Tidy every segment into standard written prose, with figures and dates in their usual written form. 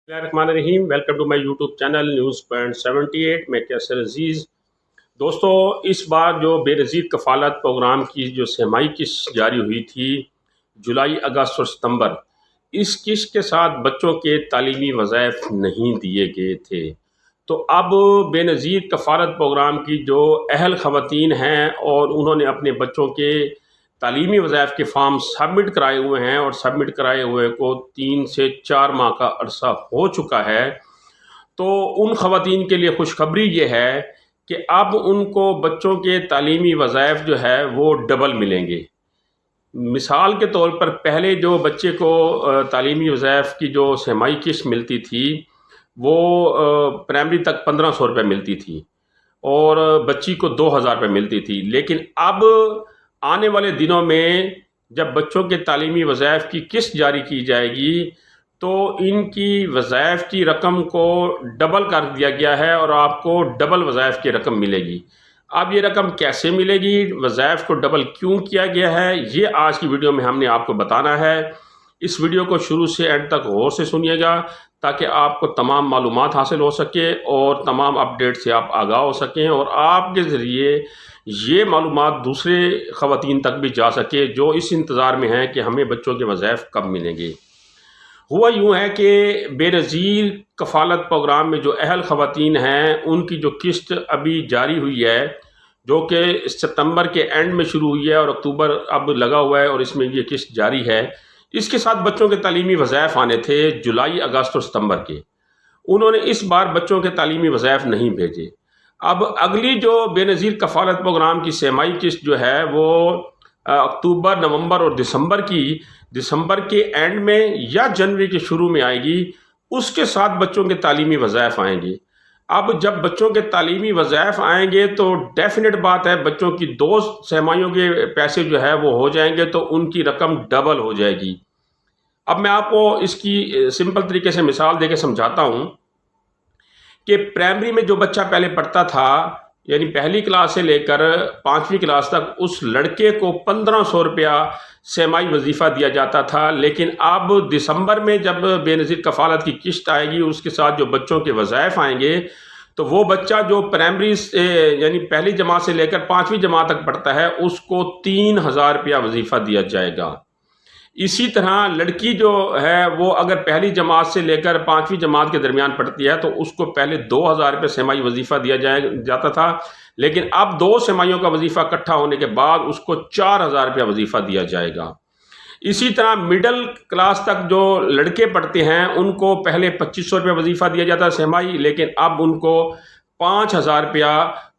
Rahim welcome to my YouTube channel news point 78 में कैसर अजीज़। दोस्तों, इस बार जो बेनज़ीर कफ़ालत प्रोग्राम की जो छमाही किस्त जारी हुई थी जुलाई, अगस्त और सितंबर, इस किस्त के साथ बच्चों के तालीमी वज़ाइफ नहीं दिए गए थे। तो अब बेनज़ीर कफ़ालत प्रोग्राम की जो अहल ख़वातीन हैं और उन्होंने अपने बच्चों के तालीमी वज़ाइफ के फॉर्म सबमिट कराए हुए हैं और सबमिट कराए हुए को 3 से 4 माह का अरसा हो चुका है। तो उन ख़वातीन के लिए खुशखबरी ये है कि अब उनको बच्चों के तालीमी वज़ाइफ जो है वो डबल मिलेंगे। मिसाल के तौर पर पहले जो बच्चे को तालीमी वज़ाइफ की जो छमाही किस्त मिलती थी वो प्राइमरी तक 1500 रुपये मिलती थी और बच्ची को 2000 रुपये मिलती थी। लेकिन अब आने वाले दिनों में जब बच्चों के तालीमी वज़ाइफ की किस्त जारी की जाएगी तो इनकी वज़ाइफ की रकम को डबल कर दिया गया है और आपको डबल वज़ाइफ की रकम मिलेगी। अब ये रकम कैसे मिलेगी, वज़ाइफ को डबल क्यों किया गया है, ये आज की वीडियो में हमने आपको बताना है। इस वीडियो को शुरू से एंड तक गौर से सुनिएगा ताकि आपको तमाम मालूमात हासिल हो सके और तमाम अपडेट से आप आगाह हो सकें और आपके ज़रिए ये मालूमात दूसरे ख़वातीन तक भी जा सके जो इस इंतज़ार में हैं कि हमें बच्चों के वज़ाइफ कब मिलेंगे। हुआ यूँ है कि बेनज़ीर कफ़ालत प्रोग्राम में जो अहल ख़वातीन हैं उनकी जो किस्त अभी जारी हुई है जो कि सितंबर के एंड में शुरू हुई है और अक्टूबर अब लगा हुआ है और इसमें ये किस्त जारी है। इसके साथ बच्चों के तालीमी वज़ाइफ आने थे जुलाई, अगस्त और सितंबर के। उन्होंने इस बार बच्चों के तालीमी वज़ाइफ नहीं भेजे। अब अगली जो बेनज़ीर कफ़ालत प्रोग्राम की छमाही किस्त जो है वो अक्टूबर, नवंबर और दिसंबर के एंड में या जनवरी के शुरू में आएगी। उसके साथ बच्चों के तालीमी वज़ाइफ आएंगे। अब जब बच्चों के तालीमी वज़ाइफ आएंगे तो डेफिनेट बात है बच्चों की 2 छमाहियों के पैसे जो है वो हो जाएंगे तो उनकी रकम डबल हो जाएगी। अब मैं आपको इसकी सिंपल तरीके से मिसाल देके समझाता हूँ कि प्राइमरी में जो बच्चा पहले पढ़ता था यानी पहली क्लास से लेकर 5वीं क्लास तक उस लड़के को 1500 रुपया छमाही वजीफ़ा दिया जाता था। लेकिन अब दिसंबर में जब बेनज़ीर कफ़ालत की किस्त आएगी उसके साथ जो बच्चों के वज़ाइफ आएंगे तो वो बच्चा जो प्राइमरी से यानी पहली जमात से लेकर 5वीं जमात तक पढ़ता है उसको 3000 रुपया वजीफ़ा दिया जाएगा। इसी तरह लड़की जो है वो अगर पहली जमात से लेकर 5वीं जमात के दरमियान पढ़ती है तो उसको पहले 2000 रुपये छमाही वजीफ़ा दिया जाता था। लेकिन अब 2 छमाहियों का वजीफ़ा इकट्ठा होने के बाद उसको 4000 रुपया वजीफ़ा दिया जाएगा। इसी तरह मिडिल क्लास तक जो लड़के पढ़ते हैं उनको पहले 2500 रुपया वजीफ़ा दिया जाता है छमाही, लेकिन अब उनको 5000 रुपया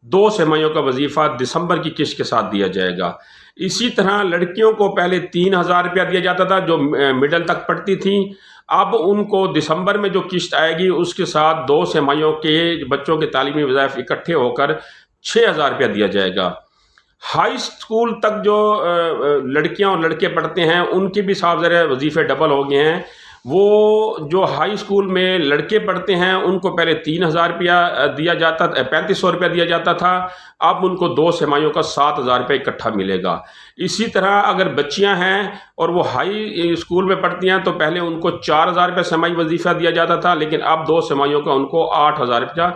2 छमाहियों का वजीफ़ा दिसंबर की किस्त के साथ दिया जाएगा। इसी तरह लड़कियों को पहले 3000 रुपया दिया जाता था जो मिडिल तक पढ़ती थी। अब उनको दिसंबर में जो किस्त आएगी उसके साथ 2 छमाहियों के बच्चों के तालीमी वज़ाइफ इकट्ठे होकर 6000 रुपया दिया जाएगा। हाई स्कूल तक जो लड़कियां और लड़के पढ़ते हैं उनके भी साफ ज़रा वजीफ़े डबल हो गए हैं। वो जो हाई स्कूल में लड़के पढ़ते हैं उनको पहले 3000 रुपया दिया जाता था, 3500 रुपया दिया जाता था। अब उनको 2 छमाहियों का 7000 रुपया इकट्ठा मिलेगा। इसी तरह अगर बच्चियां हैं और वो हाई स्कूल में पढ़ती हैं तो पहले उनको 4000 रुपया छमाही वजीफ़ा दिया जाता था, लेकिन अब 2 छमाहियों का उनको 8000 रुपया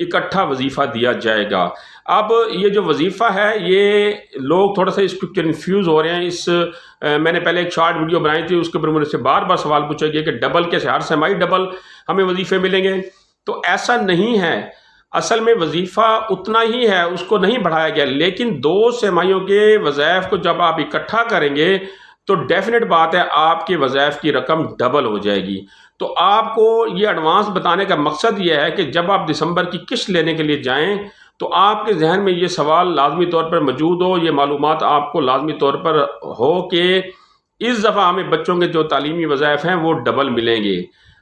इकट्ठा वजीफ़ा दिया जाएगा। अब ये जो वजीफ़ा है ये लोग थोड़ा सा इसको कन्फ्यूज़ हो रहे हैं। मैंने पहले एक शॉर्ट वीडियो बनाई थी उसके ऊपर मुझसे बार बार सवाल पूछा गया कि डबल कैसे, हर छमाही डबल हमें वजीफ़े मिलेंगे। तो ऐसा नहीं है, असल में वजीफ़ा उतना ही है, उसको नहीं बढ़ाया गया। लेकिन 2 छमाहियों के वज़ाइफ को जब आप इकट्ठा करेंगे तो डेफिनेट बात है आपके वज़ाइफ की रकम डबल हो जाएगी। तो आपको ये एडवांस बताने का मकसद ये है कि जब आप दिसंबर की किस्त लेने के लिए जाएं तो आपके जहन में ये सवाल लाजमी तौर पर मौजूद हो, ये मालूमात आपको लाजमी तौर पर हो कि इस दफ़ा हमें बच्चों के जो तालीमी वज़ाइफ हैं वो डबल मिलेंगे।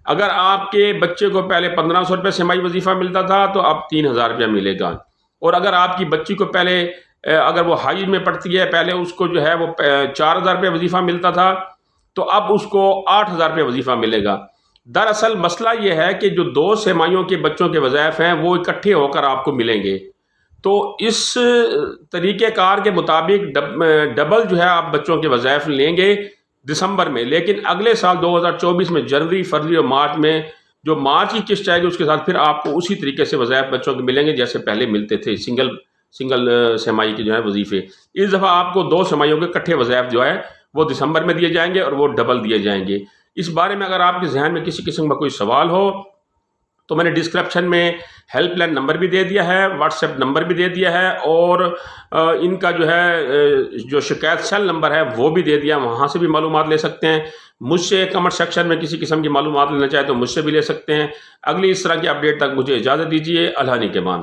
अगर आपके बच्चे को पहले 1500 रुपये छमाही वजीफ़ा मिलता था तो अब 3000 रुपया मिलेगा। और अगर आपकी बच्ची को पहले अगर वो हाई में पढ़ती है पहले उसको जो है वो 4000 रुपये वजीफ़ा मिलता था तो अब उसको 8000 रुपये वजीफ़ा मिलेगा। दरअसल मसला ये है कि जो 2 छमाहियों के बच्चों के वज़ाइफ हैं वो इकट्ठे होकर आपको मिलेंगे। तो इस तरीक़ेकार के मुताबिक डबल जो है आप बच्चों के वज़ाइफ लेंगे दिसंबर में, लेकिन अगले साल 2024 में जनवरी, फरवरी और मार्च में جو مارچ کی قسط آئے گی اس کے ساتھ پھر آپ کو اسی طریقے سے وظائف بچوں کے ملیں گے جیسے پہلے ملتے تھے، سنگل سمائی کے جو ہے وظیفے۔ اس دفعہ آپ کو 2 سمائیوں کے اکٹھے وظائف جو ہے وہ دسمبر میں دیے جائیں گے اور وہ ڈبل دیے جائیں گے۔ اس بارے میں اگر آپ کے ذہن میں کسی قسم کا کوئی سوال ہو تو میں نے ڈسکرپشن میں ہیلپ لائن نمبر بھی دے دیا ہے، واٹس ایپ نمبر بھی دے دیا ہے، اور ان کا جو ہے جو شکایت سیل نمبر ہے وہ بھی دے دیا، وہاں سے بھی معلومات لے سکتے ہیں۔ مجھ سے کمنٹ سیکشن میں کسی قسم کی معلومات لینا چاہے تو مجھ سے بھی لے سکتے ہیں۔ اگلی اس طرح کی اپڈیٹ تک مجھے اجازت دیجیے۔ اللہ نگہبان۔